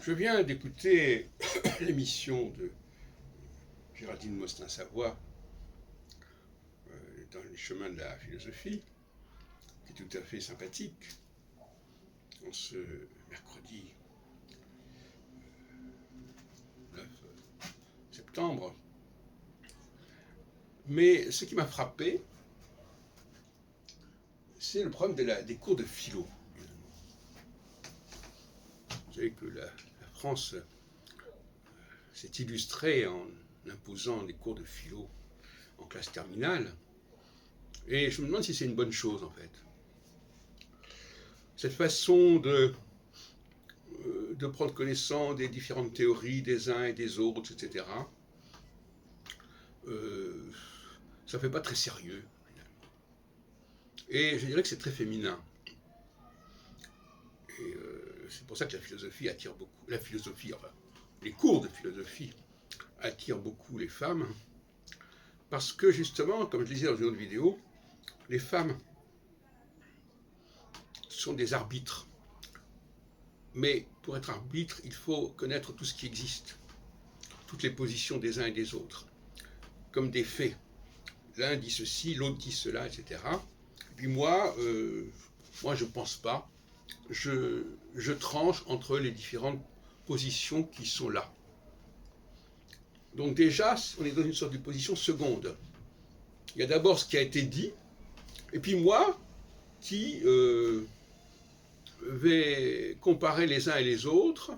Je viens d'écouter l'émission de Géraldine Mostin-Savoie dans les chemins de la philosophie, qui est tout à fait sympathique, en ce mercredi 9 septembre. Mais ce qui m'a frappé, c'est le problème des cours de philo. Vous savez que la France s'est illustrée en imposant des cours de philo en classe terminale. Et je me demande si c'est une bonne chose, en fait. Cette façon de prendre connaissance des différentes théories des uns et des autres, etc., ça ne fait pas très sérieux, finalement. Et je dirais que c'est très féminin. Et c'est pour ça que la philosophie attire beaucoup. Les cours de philosophie attirent beaucoup les femmes, parce que justement, comme je le disais dans une autre vidéo, les femmes sont des arbitres. Mais pour être arbitre, il faut connaître tout ce qui existe, toutes les positions des uns et des autres, comme des faits. L'un dit ceci, l'autre dit cela, etc. Et puis moi, je ne pense pas. Je tranche entre les différentes positions qui sont là. Donc déjà, on est dans une sorte de position seconde. Il y a d'abord ce qui a été dit, et puis moi, qui vais comparer les uns et les autres,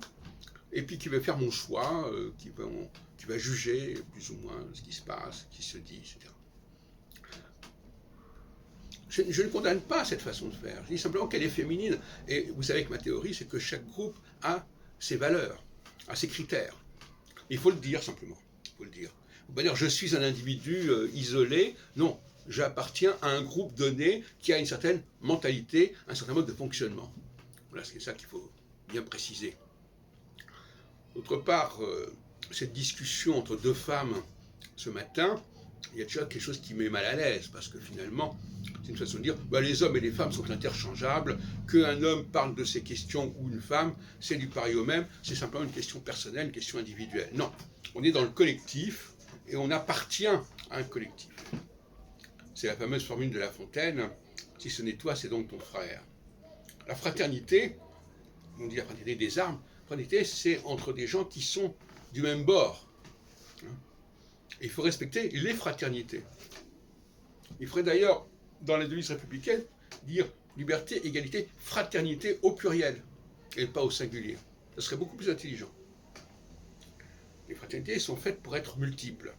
et puis qui vais faire mon choix, qui va juger plus ou moins ce qui se passe, ce qui se dit, etc. Je ne condamne pas cette façon de faire, je dis simplement qu'elle est féminine, et vous savez que ma théorie, c'est que chaque groupe a ses valeurs, a ses critères. Il faut le dire simplement, il faut le dire. Vous ne pouvez pas dire je suis un individu isolé, non, j'appartiens à un groupe donné qui a une certaine mentalité, un certain mode de fonctionnement. Voilà, c'est ça qu'il faut bien préciser. D'autre part, cette discussion entre deux femmes ce matin, il y a déjà quelque chose qui met mal à l'aise, parce que finalement, c'est une façon de dire les hommes et les femmes sont interchangeables, qu'un homme parle de ces questions ou une femme, c'est du pareil au même, c'est simplement une question personnelle, une question individuelle. Non, on est dans le collectif et on appartient à un collectif. C'est la fameuse formule de La Fontaine, si ce n'est toi, c'est donc ton frère. La fraternité, on dit la fraternité des armes, la fraternité c'est entre des gens qui sont du même bord. Il faut respecter les fraternités. Il faudrait d'ailleurs, dans la devise républicaine, dire liberté, égalité, fraternité au pluriel, et pas au singulier. Ce serait beaucoup plus intelligent. Les fraternités sont faites pour être multiples.